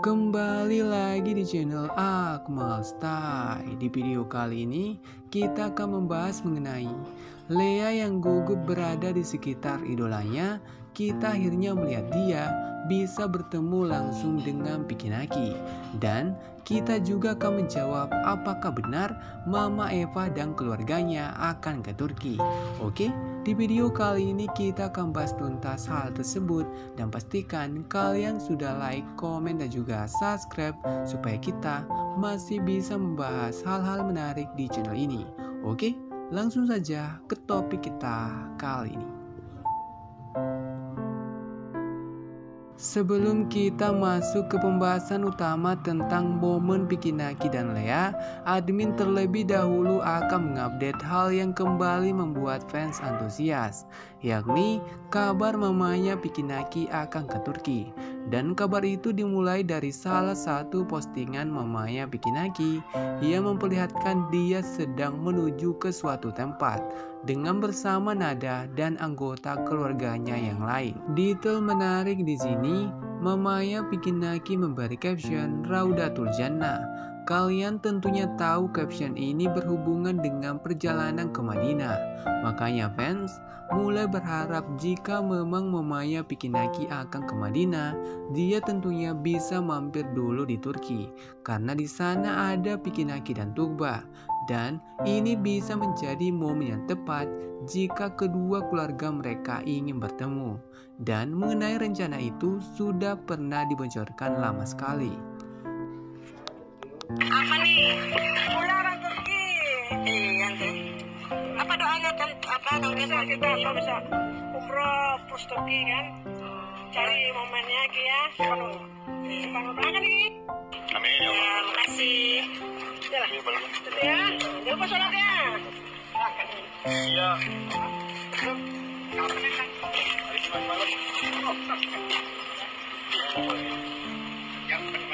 Kembali lagi di channel Akmal Style. Di video kali ini kita akan membahas mengenai Lea yang gugup berada di sekitar idolanya. Kita akhirnya melihat dia bisa bertemu langsung dengan Pikinaki. Dan kita juga akan menjawab apakah benar Mama Eva dan keluarganya akan ke Turki. Oke, di video kali ini kita akan bahas tuntas hal tersebut. Dan pastikan kalian sudah like, komen, dan juga subscribe supaya kita masih bisa membahas hal-hal menarik di channel ini. Oke, langsung saja ke topik kita kali ini. Sebelum kita masuk ke pembahasan utama tentang momen Pikinaki dan Lea, admin terlebih dahulu akan mengupdate hal yang kembali membuat fans antusias, yakni kabar mamanya Pikinaki akan ke Turki. Dan kabar itu dimulai dari salah satu postingan mamanya Pikinaki yang memperlihatkan dia sedang menuju ke suatu tempat dengan bersama Nada dan anggota keluarganya yang lain. Detail menarik di sini, mamanya Pikinaki memberi caption Raudatul Jannah. Kalian tentunya tahu caption ini berhubungan dengan perjalanan ke Madinah. Makanya fans mulai berharap jika memang mamanya Pikinaki akan ke Madinah, dia tentunya bisa mampir dulu di Turki karena di sana ada Pikinaki dan Tuğba. Dan ini bisa menjadi momen yang tepat jika kedua keluarga mereka ingin bertemu. Dan mengenai rencana itu sudah pernah dibocorkan lama sekali. Apa nih? Pulang orang Turki. Iya tuh. Apa doanya kan? Apa kalau biasa kita apa bisa umroh plus Turki kan? Cari momennya ya. Sepanjang berangkat nih. Amin ya Allah. Ya, makasih. Yalah. Ya. Jangan lupa sholatnya. Iya. Hari Jumat malam. Yang benar.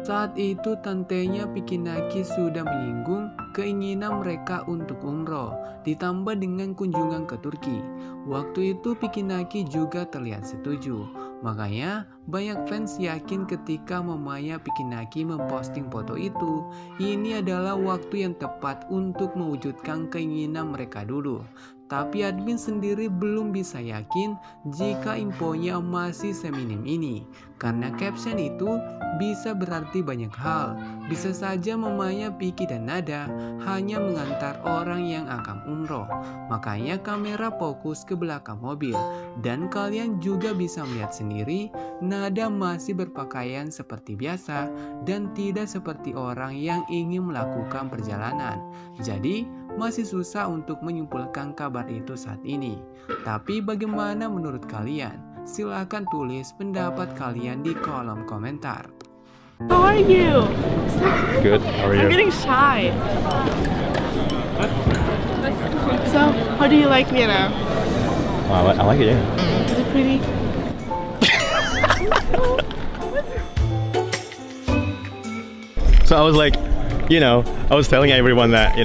Saat itu tantenya Pikinaki sudah menyinggung keinginan mereka untuk umroh, ditambah dengan kunjungan ke Turki. Waktu itu Pikinaki juga terlihat setuju. Makanya banyak fans yakin ketika mamanya Pikinaki memposting foto itu, ini adalah waktu yang tepat untuk mewujudkan keinginan mereka dulu. Tapi admin sendiri belum bisa yakin jika infonya masih seminim ini. Karena caption itu bisa berarti banyak hal. Bisa saja mamanya Piki dan Nada hanya mengantar orang yang akan umroh. Makanya kamera fokus ke belakang mobil. Dan kalian juga bisa melihat sendiri, Nada masih berpakaian seperti biasa dan tidak seperti orang yang ingin melakukan perjalanan. Jadi masih susah untuk menyimpulkan kabar itu saat ini. Tapi bagaimana menurut kalian? Silahkan tulis pendapat kalian di kolom komentar. How are you? Good. How are I'm you? getting shy. So, how do you like Vienna? Wow, I like it. Yeah. Is it pretty? So I was like, I was telling everyone that,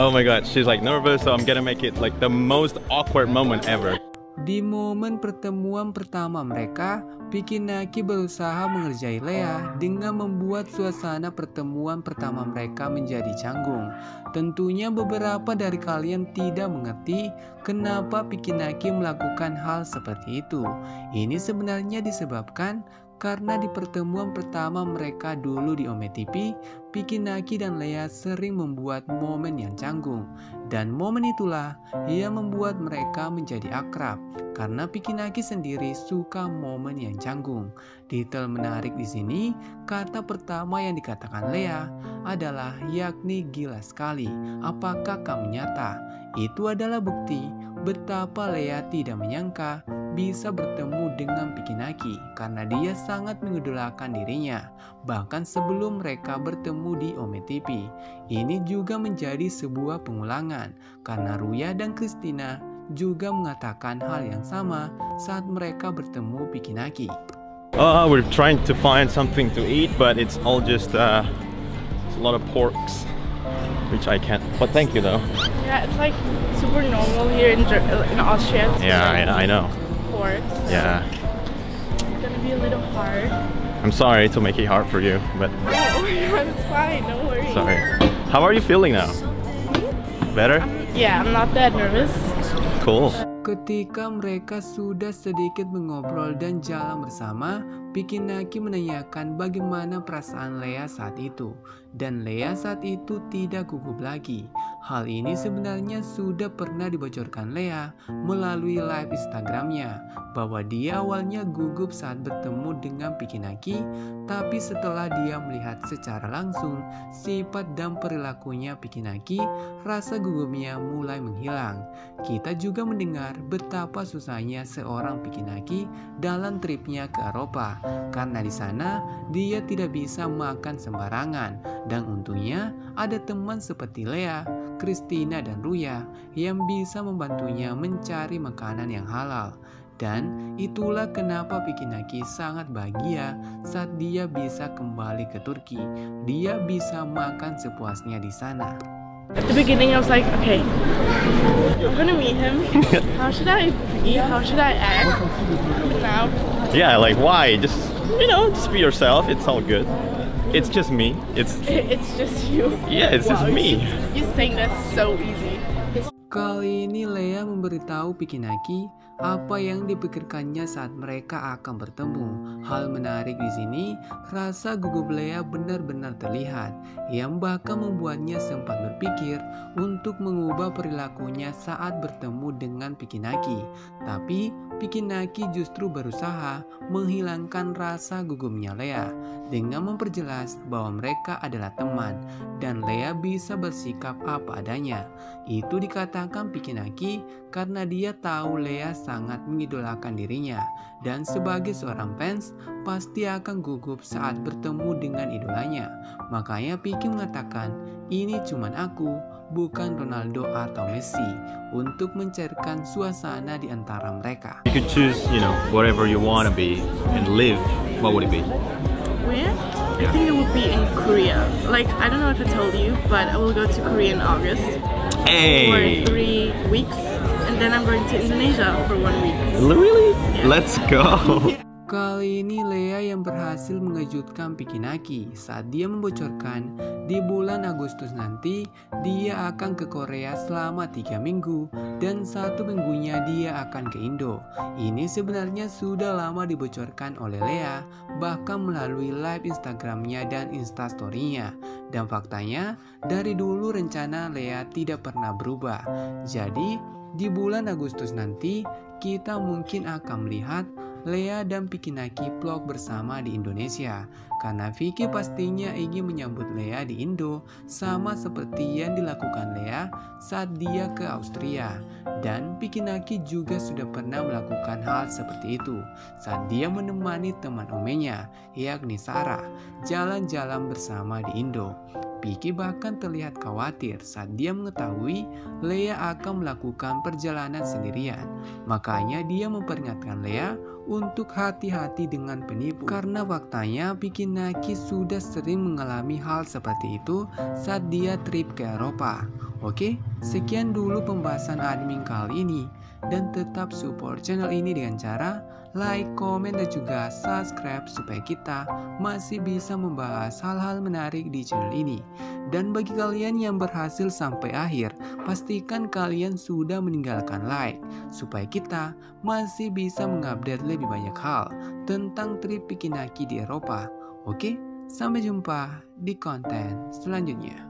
oh my God, she's like nervous, so I'm gonna make it like the most awkward moment ever. Di momen pertemuan pertama mereka, Pikinaki berusaha mengerjai Lea dengan membuat suasana pertemuan pertama mereka menjadi canggung. Tentunya beberapa dari kalian tidak mengerti kenapa Pikinaki melakukan hal seperti itu. Ini sebenarnya disebabkan karena di pertemuan pertama mereka dulu di Ome TV, Pikinaki dan Lea sering membuat momen yang canggung. Dan momen itulah yang membuat mereka menjadi akrab. Karena Pikinaki sendiri suka momen yang canggung. Detail menarik di sini, kata pertama yang dikatakan Lea adalah yakni gila sekali. Apakah kamu nyata? Itu adalah bukti betapa Lea tidak menyangka bisa bertemu dengan Pikinaki karena dia sangat mengidolakan dirinya bahkan sebelum mereka bertemu di Ome TV. Ini juga menjadi sebuah pengulangan karena Ruya dan Christina juga mengatakan hal yang sama saat mereka bertemu Pikinaki. We're trying to find something to eat, but it's all just it's a lot of porks, which I can't. But thank you though. Yeah, it's like super normal here in Austria. Yeah, I know. Course. Yeah. It's gonna be a little hard. I'm sorry to make it hard for you, but Oh my god, it's fine. Don't worry. sorry. How are you feeling now? Better? Yeah, I'm not that nervous. Cool. Ketika mereka sudah sedikit mengobrol dan jalan bersama, Pikinaki menanyakan bagaimana perasaan Lea saat itu. Dan Lea saat itu tidak gugup lagi. Hal ini sebenarnya sudah pernah dibocorkan Lea melalui live Instagramnya, bahwa dia awalnya gugup saat bertemu dengan Pikinaki, tapi setelah dia melihat secara langsung sifat dan perilakunya Pikinaki, rasa gugupnya mulai menghilang. Kita juga mendengar betapa susahnya seorang Pikinaki dalam tripnya ke Eropa, karena di sana dia tidak bisa makan sembarangan, dan untungnya ada teman seperti Lea, Christina, dan Ruya yang bisa membantunya mencari makanan yang halal. Dan itulah kenapa Pikinaki sangat bahagia saat dia bisa kembali ke Turki. Dia bisa makan sepuasnya di sana. At the beginning, I was like, okay, I'm gonna meet him. How should I be? How should I act? But now, Yeah, like why? Just just be yourself. It's all good. It's just me. it's just you. Yeah, it's just Wow, me. You're saying that's so easy. Kali ini Lea memberitahu Pikinaki apa yang dipikirkannya saat mereka akan bertemu. Hal menarik di sini, rasa gugup Lea benar-benar terlihat, yang bahkan membuatnya sempat berpikir untuk mengubah perilakunya saat bertemu dengan Pikinaki. Tapi Pikinaki justru berusaha menghilangkan rasa gugupnya Lea dengan memperjelas bahwa mereka adalah teman dan Lea bisa bersikap apa adanya. Itu dikatakan Pikinaki karena dia tahu Lea sangat mengidolakan dirinya, dan sebagai seorang fans pasti akan gugup saat bertemu dengan idolanya. Makanya Piki mengatakan, ini cuman aku, bukan Ronaldo atau Messi, untuk mencairkan suasana di antara mereka. You could choose, whatever you want to be and live. What would it be? Where? I think it would be in Korea. Like, I don't know if I told you, but I will go to Korea in August Hey, for 3 weeks, and then I'm going to Indonesia for 1 week. really? Let's go. Kali ini Lea yang berhasil mengejutkan Pikinaki saat dia membocorkan di bulan Agustus nanti dia akan ke Korea selama 3 minggu dan 1 minggunya dia akan ke Indo. Ini sebenarnya sudah lama dibocorkan oleh Lea, bahkan melalui live Instagramnya dan Instastory-nya. Dan faktanya dari dulu rencana Lea tidak pernah berubah. Jadi di bulan Agustus nanti kita mungkin akan melihat Lea dan Pikinaki vlog bersama di Indonesia, karena Vicky pastinya ingin menyambut Lea di Indo sama seperti yang dilakukan Lea saat dia ke Austria. Dan Pikinaki juga sudah pernah melakukan hal seperti itu saat dia menemani teman omenya, yakni Sarah, jalan-jalan bersama di Indo. Vicky bahkan terlihat khawatir saat dia mengetahui Lea akan melakukan perjalanan sendirian. Makanya dia memperingatkan Lea untuk hati-hati dengan penipu, karena faktanya Pikinaki sudah sering mengalami hal seperti itu saat dia trip ke Eropa. Oke, sekian dulu pembahasan admin kali ini, dan tetap support channel ini dengan cara like, komen, dan juga subscribe supaya kita masih bisa membahas hal-hal menarik di channel ini. Dan bagi kalian yang berhasil sampai akhir, pastikan kalian sudah meninggalkan like supaya kita masih bisa mengupdate lebih banyak hal tentang trip Pikinaki di Eropa. Oke, sampai jumpa di konten selanjutnya.